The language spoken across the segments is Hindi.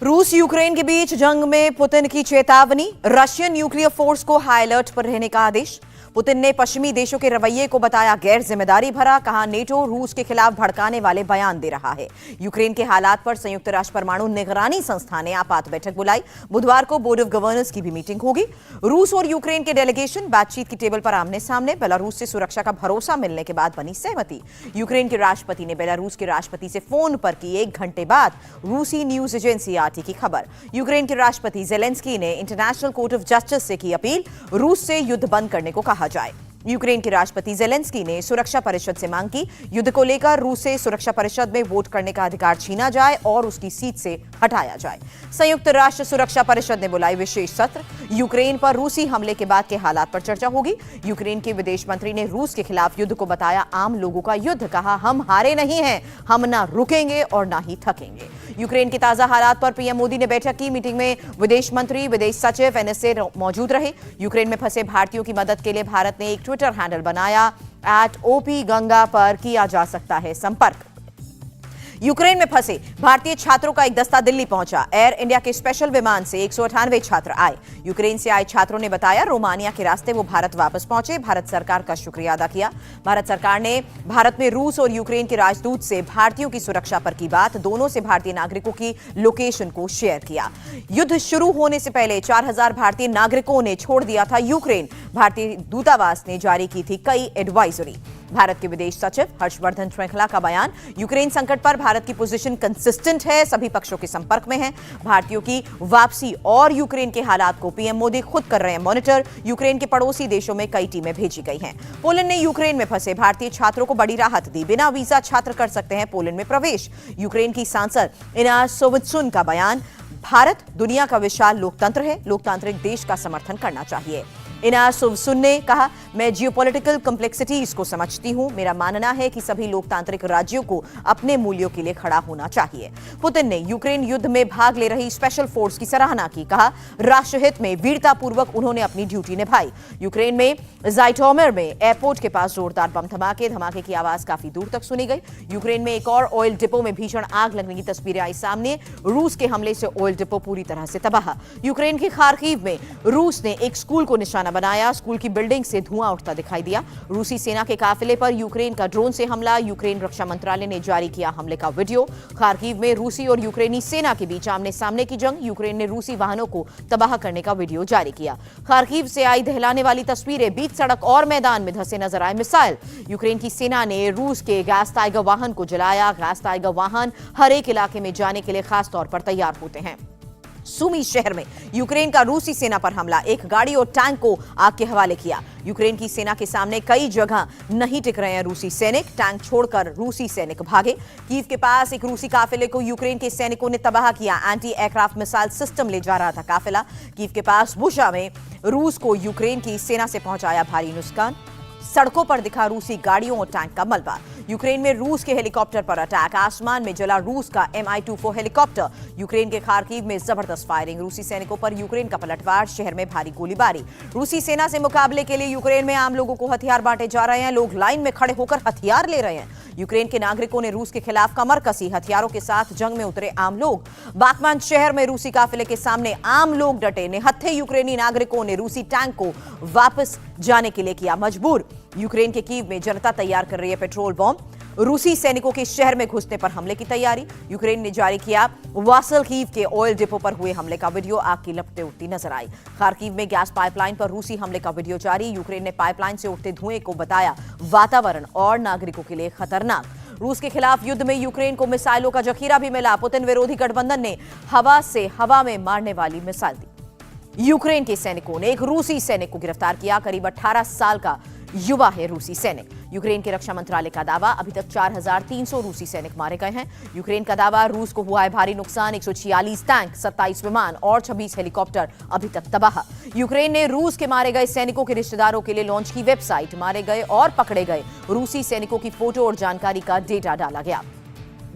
रूस यूक्रेन के बीच जंग में पुतिन की चेतावनी, रशियन न्यूक्लियर फोर्स को हाई अलर्ट पर रहने का आदेश। पुतिन ने पश्चिमी देशों के रवैये को बताया गैर जिम्मेदारी भरा, कहा नेटो रूस के खिलाफ भड़काने वाले बयान दे रहा है। यूक्रेन के हालात पर संयुक्त राष्ट्र परमाणु निगरानी संस्था ने आपात बैठक बुलाई। बुधवार को बोर्ड ऑफ गवर्नर्स की भी मीटिंग होगी। रूस और यूक्रेन के डेलीगेशन बातचीत की टेबल पर आमने सामने। बेलारूस से सुरक्षा का भरोसा मिलने के बाद बनी सहमति। यूक्रेन के राष्ट्रपति ने बेलारूस के राष्ट्रपति से फोन पर की 1 घंटे बाद रूसी न्यूज एजेंसी आरटी की खबर। यूक्रेन के राष्ट्रपति जेलेंस्की ने इंटरनेशनल कोर्ट ऑफ जस्टिस से की अपील, रूस से युद्ध बंद करने को कहा जाए। यूक्रेन के राष्ट्रपति जेलेंस्की ने सुरक्षा परिषद से मांग की, युद्ध को लेकर रूस से सुरक्षा परिषद में वोट करने का अधिकार छीना जाए और उसकी सीट से हटाया जाए। संयुक्त राष्ट्र सुरक्षा परिषद ने बुलाई विशेष सत्र। यूक्रेन पर रूसी हमले के बाद के हालात पर चर्चा होगी। यूक्रेन के विदेश मंत्री ने रूस के खिलाफ युद्ध को बताया आम लोगों का युद्ध, कहा हम हारे नहीं हैं, हम ना रुकेंगे और ना ही थकेंगे। यूक्रेन के ताजा हालात पर पीएम मोदी ने बैठक की। मीटिंग में विदेश मंत्री, विदेश सचिव, एनएसए मौजूद रहे। यूक्रेन में फंसे भारतीयों की मदद के लिए भारत ने एक ट्विटर हैंडल बनाया, @OPGanga पर किया जा सकता है संपर्क। यूक्रेन में फंसे भारतीय छात्रों का एक दस्ता दिल्ली पहुंचा। एयर इंडिया के स्पेशल विमान से 198 छात्र आए। यूक्रेन से आए छात्रों ने बताया रोमानिया के रास्ते वो भारत वापस पहुंचे। भारत सरकार का शुक्रिया अदा किया। भारत सरकार ने भारत में रूस और यूक्रेन के राजदूत से भारतीयों की सुरक्षा पर की बात। दोनों से भारतीय नागरिकों की लोकेशन को शेयर किया। युद्ध शुरू होने से पहले 4000 भारतीय नागरिकों ने छोड़ दिया था यूक्रेन। भारतीय दूतावास ने जारी की थी कई एडवाइजरी। भारत के विदेश सचिव हर्षवर्धन श्रृंखला का बयान, यूक्रेन संकट पर भारत की पोजीशन कंसिस्टेंट है, सभी पक्षों के संपर्क में है। भारतीयों की वापसी और यूक्रेन के हालात को पीएम मोदी खुद कर रहे हैं मॉनिटर। यूक्रेन के पड़ोसी देशों में कई टीमें भेजी गई हैं। पोलैंड ने यूक्रेन में फंसे भारतीय छात्रों को बड़ी राहत दी। बिना वीजा छात्र कर सकते हैं पोलैंड में प्रवेश। यूक्रेन की सांसद इना सोवित्सुन का बयान, भारत दुनिया का विशाल लोकतंत्र है, लोकतांत्रिक देश का समर्थन करना चाहिए। इना सोवित्सुन ने कहा, मैं जियोपॉलिटिकल कॉम्प्लेक्सिटीज को समझती हूं। मेरा मानना है कि सभी लोकतांत्रिक राज्यों को अपने मूल्यों के लिए खड़ा होना चाहिए। पुतिन ने यूक्रेन युद्ध में भाग ले रही स्पेशल फोर्स की सराहना की। कहा, राष्ट्रहित में वीरतापूर्वक उन्होंने अपनी ड्यूटी निभाई। यूक्रेन में ज़ाइटोमिर में एयरपोर्ट के पास जोरदार बम धमाके की आवाज काफी दूर तक सुनी गई। यूक्रेन में एक और ऑयल डिपो में भीषण आग लगने की तस्वीरें आई सामने। रूस के हमले से ऑयल डिपो पूरी तरह से तबाह। यूक्रेन के खार्किव में रूस ने एक स्कूल को निशाना बनाया। स्कूल की बिल्डिंग से धुआं उठता दिखाई दिया। रूसी सेना के काफिले पर यूक्रेन का ड्रोन से हमला। यूक्रेन रक्षा मंत्रालय ने जारी किया हमले का वीडियो। खार्किव में रूसी और यूक्रेनी सेना के बीच आमने सामने की जंग। यूक्रेन ने रूसी वाहनों को तबाह करने का वीडियो जारी किया। खार्किव से आई दहलाने वाली तस्वीरें, बीच सड़क और मैदान में धंसे नजर आए मिसाइल। यूक्रेन की सेना ने रूस के गैस टाइगर वाहन को जलाया। गैस टाइगर वाहन हर एक इलाके में जाने के लिए खास तौर पर तैयार होते हैं। सुमी शहर में यूक्रेन का रूसी सेना पर हमला, एक गाड़ी और टैंक को आग के हवाले किया। यूक्रेन की सेना के सामने कई जगह नहीं टिक रहे हैं रूसी सैनिक। टैंक छोड़कर रूसी सैनिक भागे। कीव के पास एक रूसी काफिले को यूक्रेन के सैनिकों ने तबाह किया। एंटी एयरक्राफ्ट मिसाइल सिस्टम ले जा रहा था काफिला। कीव के पास बुशा में रूस को यूक्रेन की सेना से पहुंचाया भारी नुकसान। सड़कों पर दिखा रूसी गाड़ियों और टैंक का मलबा। यूक्रेन में रूस के हेलीकॉप्टर पर अटैक, आसमान में जला रूस का Mi-24 हेलीकॉप्टर। यूक्रेन के खार्किव में जबरदस्त फायरिंग, रूसी सैनिकों पर यूक्रेन का पलटवार, शहर में भारी गोलीबारी। रूसी सेना से मुकाबले के लिए यूक्रेन में आम लोगों को हथियार बांटे जा रहे हैं। लोग लाइन में खड़े होकर हथियार ले रहे हैं। यूक्रेन के नागरिकों ने रूस के खिलाफ कमर कसी, हथियारों के साथ जंग में उतरे आम लोग। बाकमान शहर में रूसी काफिले के सामने आम लोग डटे। निहत्थे यूक्रेनी नागरिकों ने रूसी टैंक को वापस जाने के लिए किया मजबूर। यूक्रेन के कीव में जनता तैयार कर रही है पेट्रोल बॉम्ब। रूसी सैनिकों के शहर में घुसने पर हमले की तैयारी। यूक्रेन ने जारी किया वासल कीव के ऑयल डिपो पर हुए हमले का वीडियो। आग की लपटें उठती नजर आई। खार्किव में गैस पाइपलाइन पर रूसी हमले का वीडियो जारी। यूक्रेन ने पाइपलाइन से उठते धुएं को बताया वातावरण और नागरिकों के लिए खतरनाक। रूस के खिलाफ युद्ध में यूक्रेन को मिसाइलों का जखीरा भी मिला। पुतिन विरोधी गठबंधन ने हवा से हवा में मारने वाली मिसाइल दी। यूक्रेन के सैनिकों ने एक रूसी सैनिक को गिरफ्तार किया। करीब 18 साल का युवा है रूसी सैनिक। यूक्रेन के रक्षा मंत्रालय का दावा, अभी तक 4300 रूसी सैनिक मारे गए हैं। यूक्रेन का दावा, रूस को हुआ है भारी नुकसान, 146 टैंक, 27 विमान और 26 हेलीकॉप्टर अभी तक तबाह। यूक्रेन ने रूस के मारे गए सैनिकों के रिश्तेदारों के लिए लॉन्च की वेबसाइट। मारे गए और पकड़े गए रूसी सैनिकों की फोटो और जानकारी का डेटा डाला गया।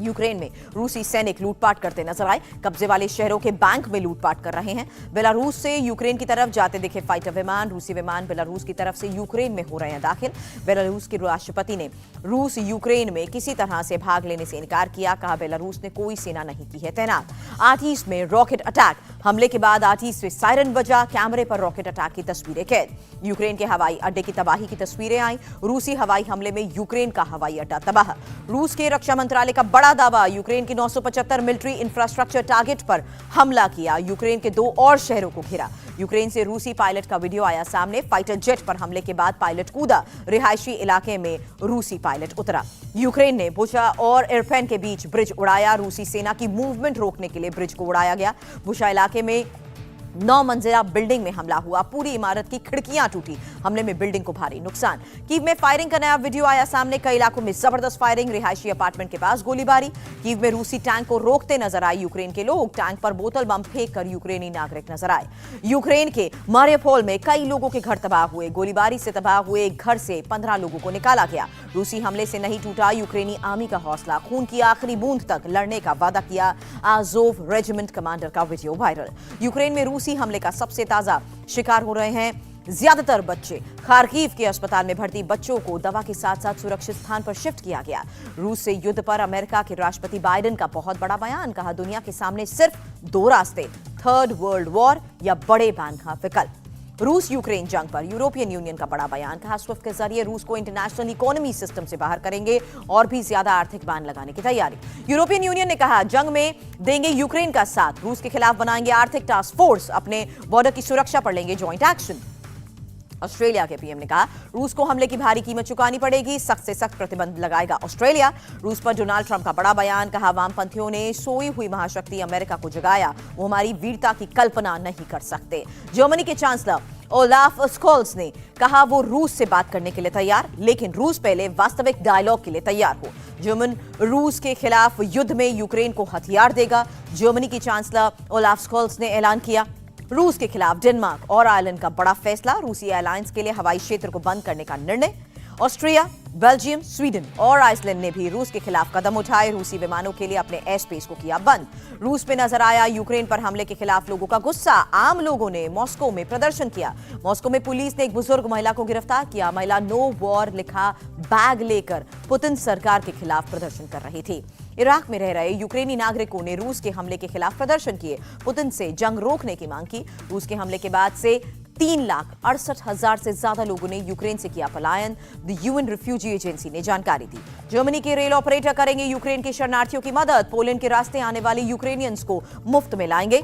यूक्रेन में रूसी सैनिक लूटपाट करते नजर आए। कब्जे वाले शहरों के बैंक में लूटपाट कर रहे हैं। बेलारूस से यूक्रेन की तरफ जाते दिखे फाइटर विमान। रूसी विमान बेलारूस की तरफ से यूक्रेन में हो रहे हैं दाखिल। बेलारूस के राष्ट्रपति ने रूस यूक्रेन में किसी तरह से भाग लेने से इनकार किया। कहा बेलारूस ने कोई सेना नहीं की है तैनात। आर्टिस में रॉकेट अटैक। हमले के बाद आर्टिस से सायरन बजा। कैमरे पर रॉकेट अटैक की तस्वीरें कैद। यूक्रेन के हवाई अड्डे की तबाही की तस्वीरें आई। रूसी हवाई हमले में यूक्रेन का हवाई अड्डा तबाह। रूस के रक्षा मंत्रालय का बड़ा दावा। यूक्रेन की 975 मिलिट्री इंफ्रास्ट्रक्चर टारगेट पर हमला किया। यूक्रेन के 2 और शहरों को घेरा। यूक्रेन से रूसी पायलट का वीडियो आया सामने। फाइटर जेट पर हमले के बाद पायलट कूदा। रिहायशी इलाके में रूसी पायलट उतरा। यूक्रेन ने बुशा और इरपेन के बीच ब्रिज उड़ाया। रूसी सेना की मूवमेंट रोकने के लिए ब्रिज को उड़ाया गया। बुशा इलाके में 9 मंजिला बिल्डिंग में हमला हुआ। पूरी इमारत की खिड़कियां टूटी। हमले में बिल्डिंग को भारी नुकसान। कीव में फायरिंग का नया वीडियो आया सामने। कई इलाकों में जबरदस्त फायरिंग। रिहायशी अपार्टमेंट के पास गोलीबारी। कीव में रूसी टैंक को रोकते नजर आए यूक्रेन के लोग। टैंक पर बोतल बम फेंक कर यूक्रेनी नागरिक नजर आए। यूक्रेन के मारियोपोल में कई लोगों के घर तबाह हुए। गोलीबारी से तबाह हुए एक घर से 15 लोगों को निकाला गया। रूसी हमले से नहीं टूटा यूक्रेनी आर्मी का हौसला। खून की आखिरी बूंद तक लड़ने का वादा किया। आजोव रेजिमेंट कमांडर का वीडियो वायरल। यूक्रेन में रूसी हमले का सबसे ताजा शिकार हो रहे हैं ज्यादातर बच्चे। खार्किव के अस्पताल में भर्ती बच्चों को दवा के साथ साथ सुरक्षित स्थान पर शिफ्ट किया गया। रूस से युद्ध पर अमेरिका के राष्ट्रपति बाइडेन का बहुत बड़ा बयान। कहा दुनिया के सामने सिर्फ 2 रास्ते, थर्ड वर्ल्ड वॉर या बड़े बैन का विकल्प। रूस यूक्रेन जंग पर यूरोपियन यूनियन का बड़ा बयान। कहा स्विफ्ट के जरिए रूस को इंटरनेशनल इकोनॉमी सिस्टम से बाहर करेंगे और भी ज्यादा आर्थिक बैन लगाने की तैयारी। यूरोपियन यूनियन ने कहा जंग में देंगे यूक्रेन का साथ। रूस के खिलाफ बनाएंगे आर्थिक टास्क फोर्स। अपने बॉर्डर की सुरक्षा पर लेंगे ज्वाइंट एक्शन। ऑस्ट्रेलिया के पीएम ने कहा रूस को हमले की भारी कीमत चुकानी पड़ेगी। सख्त से सख्त प्रतिबंध लगाएगा ऑस्ट्रेलिया। रूस पर डोनाल्ड ट्रंप का बड़ा बयान। कहा वामपंथियों ने सोई हुई महाशक्ति अमेरिका को जगाया। वो हमारी वीरता की कल्पना नहीं कर सकते। जर्मनी के चांसलर ओलाफ स्कोल्स ने कहा वो रूस से बात करने के लिए तैयार, लेकिन रूस पहले वास्तविक डायलॉग के लिए तैयार हो। जर्मन रूस के खिलाफ युद्ध में यूक्रेन को हथियार देगा। जर्मनी की चांसलर ओलाफ स्कोल्स ने ऐलान किया। रूस के खिलाफ डेनमार्क और आयरलैंड का बड़ा फैसला। रूसी एयरलाइंस के लिए हवाई क्षेत्र को बंद करने का निर्णय। ऑस्ट्रिया, बेल्जियम, स्वीडन और आइसलैंड ने भी रूस के खिलाफ कदम उठाए। रूसी विमानों के लिए अपने एयर स्पेस को किया बंद। रूस में नजर आया यूक्रेन पर हमले के खिलाफ लोगों का गुस्सा। आम लोगों ने मॉस्को में प्रदर्शन किया। मॉस्को में पुलिस ने एक बुजुर्ग महिला को गिरफ्तार किया। महिला नो वॉर लिखा बैग लेकर पुतिन सरकार के खिलाफ प्रदर्शन कर रही थी। इराक में रह रहे यूक्रेनी नागरिकों ने रूस के हमले के खिलाफ प्रदर्शन किए। पुतिन से जंग रोकने की मांग की। रूस के हमले के बाद से 3,68,000 से ज्यादा लोगों ने यूक्रेन से किया पलायन। द यूएन रिफ्यूजी एजेंसी ने जानकारी दी। जर्मनी के रेल ऑपरेटर करेंगे यूक्रेन के शरणार्थियों की मदद। पोलैंड के रास्ते आने वाले यूक्रेनियंस को मुफ्त में लाएंगे।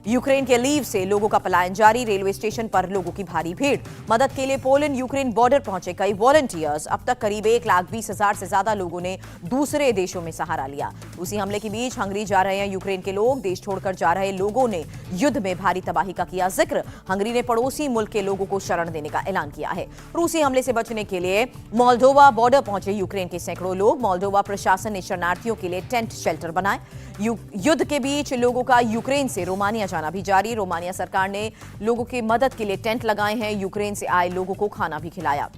यूक्रेन के लीव से लोगों का पलायन जारी। रेलवे स्टेशन पर लोगों की भारी भीड़। मदद के लिए पोलैंड यूक्रेन बॉर्डर पहुंचे कई वॉलंटियर्स। अब तक करीब 1,20,000 से ज्यादा लोगों ने दूसरे देशों में सहारा लिया। उसी हमले के बीच हंगरी जा रहे हैं यूक्रेन के लोग। देश छोड़कर जा रहे लोगों ने युद्ध में भारी तबाही का किया जिक्र। हंगरी ने पड़ोसी मुल्क के लोगों को शरण देने का ऐलान किया है। रूसी हमले से बचने के लिए मोल्डोवा बॉर्डर पहुंचे यूक्रेन के सैकड़ों लोग। मोल्डोवा प्रशासन ने शरणार्थियों के लिए टेंट शेल्टर बनाए। युद्ध के बीच लोगों का यूक्रेन से रोमानिया जाना भी जारी। रोमानिया सरकार ने लोगों की मदद के लिए टेंट लगाए हैं। यूक्रेन से आए लोगों को खाना भी खिलाया।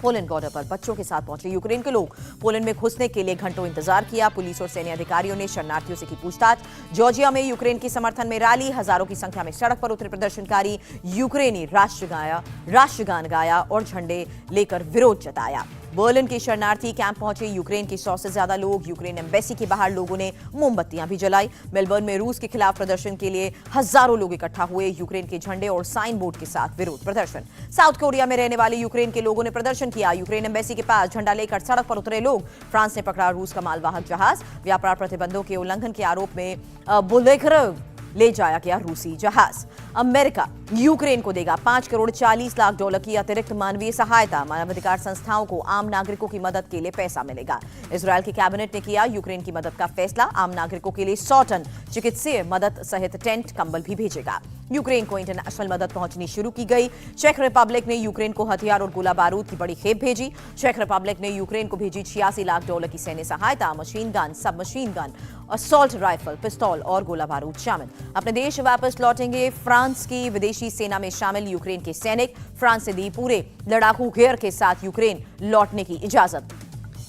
पोलैंड बॉर्डर पर बच्चों के साथ पहुंचे यूक्रेन के लोग। पोलैंड में घुसने के लिए घंटों इंतजार किया। पुलिस और सैन्य अधिकारियों ने शरणार्थियों से की पूछताछ। जॉर्जिया में यूक्रेन के समर्थन में रैली। हजारों की संख्या में सड़क पर उतरे प्रदर्शनकारी। यूक्रेनी राष्ट्रगान गाया और झंडे लेकर विरोध जताया। बर्लिन के शरणार्थी कैंप पहुंचे यूक्रेन के 100 से ज्यादा लोग। यूक्रेन एम्बेसी के बाहर लोगों ने मोमबत्तियां भी जलाई। मेलबर्न में रूस के खिलाफ प्रदर्शन के लिए हजारों लोग इकट्ठा हुए। यूक्रेन के झंडे और साइन बोर्ड के साथ विरोध प्रदर्शन। साउथ कोरिया में रहने वाले यूक्रेन के लोगों ने प्रदर्शन किया। यूक्रेन एम्बेसी के पास झंडा लेकर सड़क पर उतरे लोग। फ्रांस ने पकड़ा रूस का मालवाहक जहाज। व्यापार प्रतिबंधों के उल्लंघन के आरोप में बुलेकर ले जाया गया रूसी जहाज। अमेरिका यूक्रेन को देगा $5,40,00,000 की अतिरिक्त मानवीय सहायता। मानवाधिकार संस्थाओं को आम नागरिकों की मदद के लिए पैसा मिलेगा। इजरायल की कैबिनेट ने किया यूक्रेन की मदद का फैसला। आम नागरिकों के लिए 100 टन चिकित्सीय मदद सहित टेंट कंबल भी भेजेगा। यूक्रेन को इंटरनेशनल मदद पहुंचनी शुरू की गई। चेक रिपब्लिक ने यूक्रेन को हथियार और गोला बारूद की बड़ी खेप भेजी। चेक रिपब्लिक ने यूक्रेन को भेजी $86,00,000 की सैन्य सहायता। मशीन गन, सब मशीन गन, असॉल्ट राइफल, पिस्तौल और गोला बारूद शामिल। अपने देश वापस लौटेंगे फ्रांस की विदेशी सेना में शामिल यूक्रेन के सैनिक। फ्रांस से दी पूरे लड़ाकू गियर के साथ यूक्रेन लौटने की इजाजत।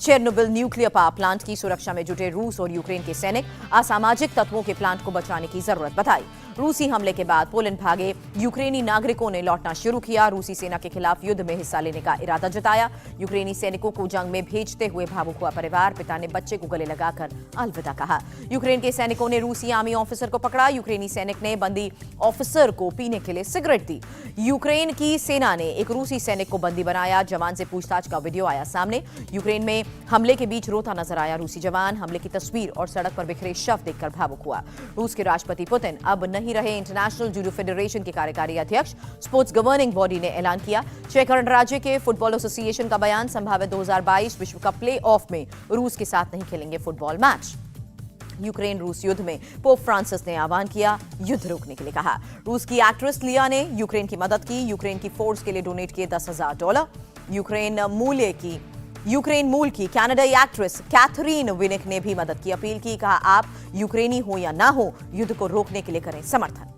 चेरनोबिल न्यूक्लियर पावर प्लांट की सुरक्षा में जुटे रूस और यूक्रेन के सैनिक असामाजिक तत्वों के प्लांट को बचाने की जरूरत बताई। रूसी हमले के बाद पोलैंड भागे यूक्रेनी नागरिकों ने लौटना शुरू किया। रूसी सेना के खिलाफ युद्ध में हिस्सा लेने का इरादा जताया। यूक्रेनी सैनिकों को जंग में भेजते हुए भावुक हुआ परिवार, पिता ने बच्चे को गले लगाकर अलविदा कहा। यूक्रेन के सैनिकों ने रूसी आर्मी ऑफिसर को पकड़ा। यूक्रेनी सैनिक ने बंदी ऑफिसर को पीने के लिए सिगरेट दी। यूक्रेन की सेना ने एक रूसी सैनिक को बंदी बनाया। जवान से पूछताछ का वीडियो आया सामने। यूक्रेन में हमले के बीच रोता नजर आया रूसी जवान। हमले की तस्वीर और सड़क पर बिखरे शव देखकर भावुक हुआ। रूस के राष्ट्रपति पुतिन अब नहीं रहे इंटरनेशनल जूडो फेडरेशन के कार्यकारी अध्यक्ष। स्पोर्ट्स गवर्निंग बॉडी ने ऐलान किया। चेक गणराज्य के फुटबॉल एसोसिएशन का बयान, संभावित 2022 विश्व कप प्ले ऑफ में रूस के साथ नहीं खेलेंगे फुटबॉल मैच। यूक्रेन रूस युद्ध में पोप फ्रांसिस ने आह्वान किया, युद्ध रोकने के लिए कहा। रूस की एक्ट्रेस लिया ने यूक्रेन की मदद की। यूक्रेन की फोर्स के लिए डोनेट किए $10,000। यूक्रेन मूल की कनाडाई एक्ट्रेस कैथरीन विनिक ने भी मदद की अपील की। कहा, आप यूक्रेनी हो या ना हो, युद्ध को रोकने के लिए करें समर्थन।